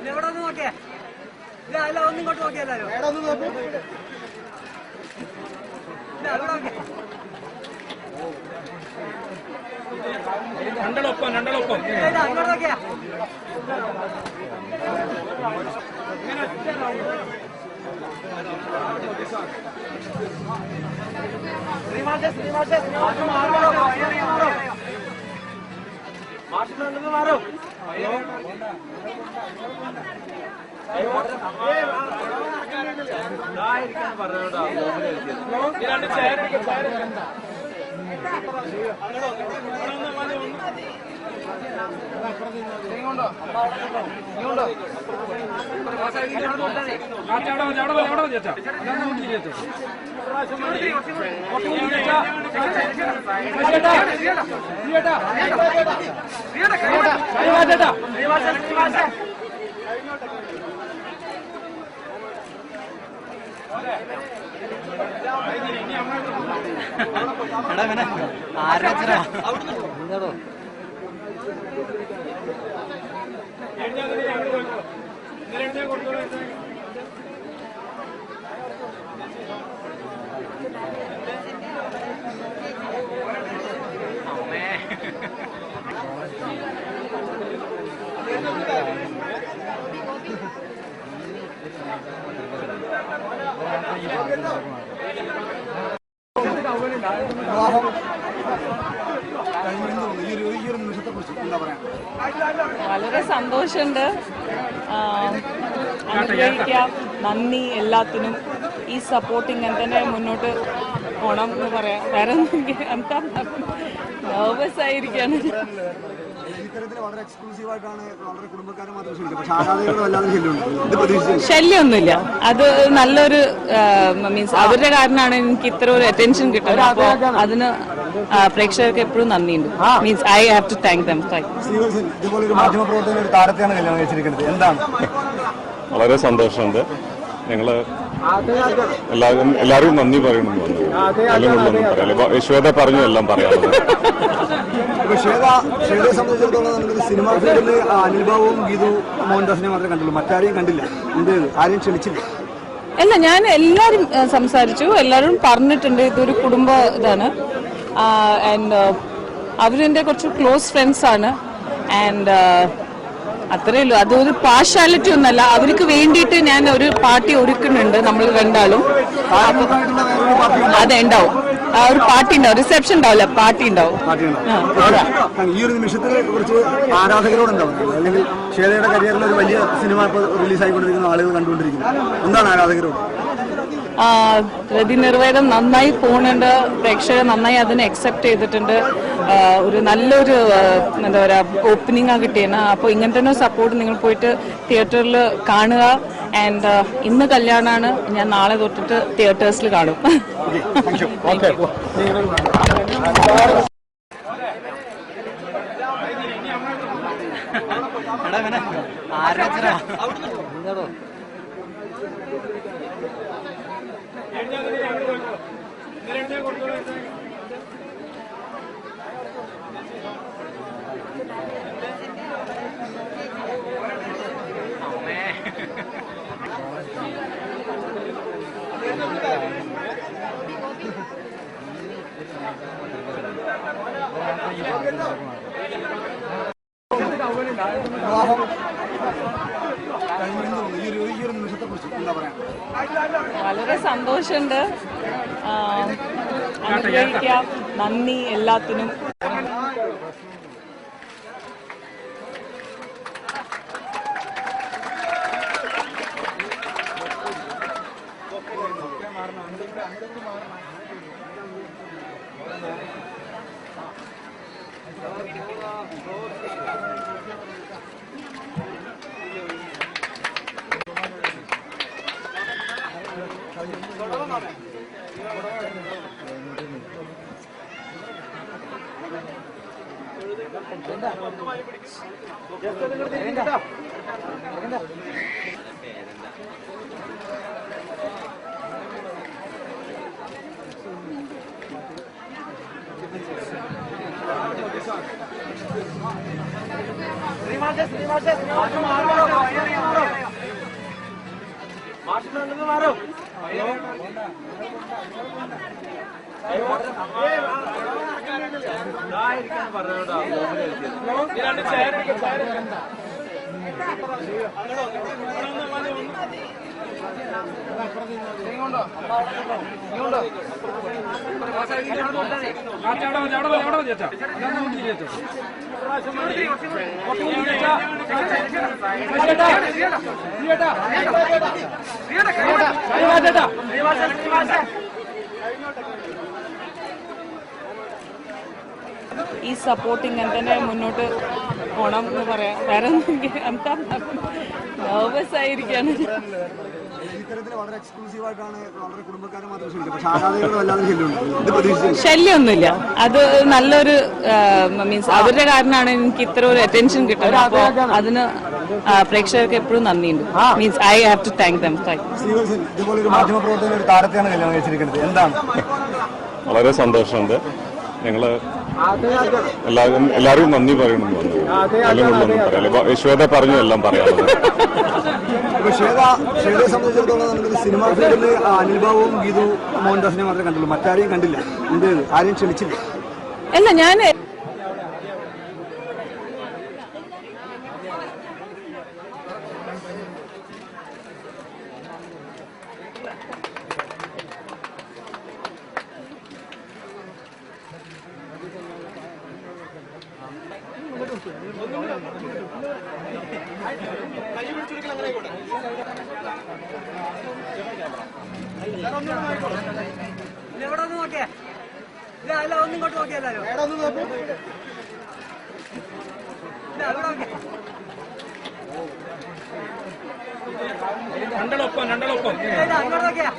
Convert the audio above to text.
എവിടെ ഒന്ന് നോക്കിയേ അല്ല ഒന്നും ഇങ്ങോട്ട് നോക്കിയല്ലോ എവിടെ ഒന്ന് നോക്കി രണ്ടളൊപ്പം അങ്ങോട്ട് നോക്കിയാ മാറും പറഞ്ഞോട്ടോ രണ്ട് ചേര ആരാച്ചോ വളരെ സന്തോഷമുണ്ട്. അനുഗ്രഹിക്കാം. നന്ദി എല്ലാത്തിനും. ഈ സപ്പോർട്ടിങ് ഇങ്ങനെ തന്നെ മുന്നോട്ട് പോകണം എന്ന് പറയാം. വേറെ എന്താ നെർവസ് ആയിരിക്കാണ്. ശല്യമൊന്നുമില്ല. അത് നല്ലൊരു മീൻസ് അവരുടെ കാരണമാണ് എനിക്ക് ഇത്ര ഒരു അറ്റൻഷൻ കിട്ടുന്നത്. അപ്പോൾ അതിന് പ്രേക്ഷകർക്ക് എപ്പോഴും നന്ദിയുണ്ട്. Means I have to thank them. വളരെ സന്തോഷമുണ്ട്. ഞങ്ങള് എല്ലാവരും നന്ദി പറയണമെന്ന് പറഞ്ഞു. അതിലൊന്നും പറയാം. ശ്വേത പറഞ്ഞു എല്ലാം പറയാറുണ്ട്. ശ്വേതയെ സംബന്ധിച്ചിടത്തോളം നമുക്ക് സിനിമാ ഫീൽഡിൽ അനിൽബാബുവും ഗീതു മോഹൻദാസിനെ മാത്രമേ കണ്ടുള്ളൂ. മറ്റാരെയും കണ്ടില്ല. ആരെയും ക്ഷണിച്ചില്ല. അല്ല, ഞാൻ എല്ലാവരും സംസാരിച്ചു. എല്ലാവരും പറഞ്ഞിട്ടുണ്ട് ഇതൊരു കുടുംബ ഇതാണ്. ആൻഡ് അവരെൻ്റെ കുറച്ച് ക്ലോസ് ഫ്രണ്ട്സ് ആണ്. ആൻഡ് അത്രയേ ഉള്ളൂ. അതൊരു പാർഷ്യാലിറ്റി ഒന്നല്ല. അവർക്ക് വേണ്ടിയിട്ട് ഞാൻ ഒരു പാർട്ടി ഒരുക്കുന്നുണ്ട്. നമ്മൾ രണ്ടാളും അതുണ്ടാവും. ഒരു പാർട്ടി ഉണ്ടാവും. റിസപ്ഷൻ ഉണ്ടാവില്ല, പാർട്ടി ഉണ്ടാവും. ഈ ഒരു നിമിഷത്തെ കുറിച്ച് ആരാധകരോടുണ്ടാവും. അല്ലെങ്കിൽ ശ്വേതയുടെ കരിയറിൽ ഒരു വലിയ സിനിമ ഇപ്പോൾ റിലീസായിക്കൊണ്ടിരിക്കുന്ന ആളുകൾ കണ്ടുകൊണ്ടിരിക്കുന്നു. എന്താണ് ആരാധകരോട്? പ്രതിനിർവേദം നന്നായി പോകുന്നുണ്ട്. പ്രേക്ഷകർ നന്നായി അതിനെ അക്സെപ്റ്റ് ചെയ്തിട്ടുണ്ട്. ഒരു നല്ലൊരു എന്താ പറയുക ഓപ്പണിംഗ് ആ കിട്ടിയാണ്. അപ്പോൾ ഇങ്ങനത്തെ തന്നെ സപ്പോർട്ട് നിങ്ങൾ പോയിട്ട് തിയേറ്ററിൽ കാണുക. ആൻഡ് ഇന്ന് കല്യാണമാണ്. ഞാൻ നാളെ തൊട്ടിട്ട് തിയേറ്റേഴ്സിൽ കാണും. വളരെ സന്തോഷമുണ്ട്. അനുഗ്രഹിക്കാം. നന്ദി എല്ലാത്തിനും. മാറോ പറഞ്ഞോട്ടോ ഈ രണ്ട് ചെയർ ഈ സപ്പോർട്ട് ഇങ്ങനെ തന്നെ മുന്നോട്ട് പോണം എന്ന് പറയാം. വേറെ എന്താ നെർവസ് ആയിരിക്കാണ്. ഇത്തരത്തിൽ വളരെ എക്സ്ക്ലൂസീവ് ആയിട്ടാണ് വളരെ കുടുംബക്കാരെ മാത്രം ക്ഷണിക്കുന്നത്. പക്ഷേ ആരാധകരുടെ വല്ലാതെ ശല്യമുണ്ട്. ശല്യമൊന്നുമില്ല. അത് നല്ലൊരു മീൻസ് അവരുടെ കാരണമാണ് എനിക്ക് ഇത്ര ഒരു അറ്റൻഷൻ കിട്ടുന്നത്. അപ്പോൾ അതിന് പ്രേക്ഷകർക്ക് എപ്പോഴും നന്ദിയുണ്ട്. Means I have to thank them. Sreevalsan ഇതുപോലെ ഒരു മാധ്യമപ്രവർത്തകൻ ഒരു താരത്തെയാണ് കല്യാണം കഴിച്ചിരിക്കുന്നത്. എന്താണ്? വളരെ സന്തോഷമുണ്ട്. ഞങ്ങള് എല്ലാവരും നന്ദി പറയണമെന്ന് വന്നു. അതിനുള്ളൊന്നും പറയാം. യശോദ പറഞ്ഞു എല്ലാം പറയാനുള്ളത്. ഷേഡയെ സംബന്ധിച്ചിടത്തോളം നമുക്ക് സിനിമാ ഫീൽഡിൽ അനിൽ ബാബുവും ഗീതു മോഹൻദാസിനെ മാത്രമേ കണ്ടുള്ളൂ. മറ്റാരെയും കണ്ടില്ല. എന്ത് ആരെയും ക്ഷണിച്ചില്ല. അല്ല, ഞാൻ എവിടെ ഒന്ന് നോക്കിയേ. അല്ല ഒന്നും ഇങ്ങോട്ട് നോക്കിയല്ലോ. രണ്ടളൊപ്പം അങ്ങോട്ട് നോക്കിയാ.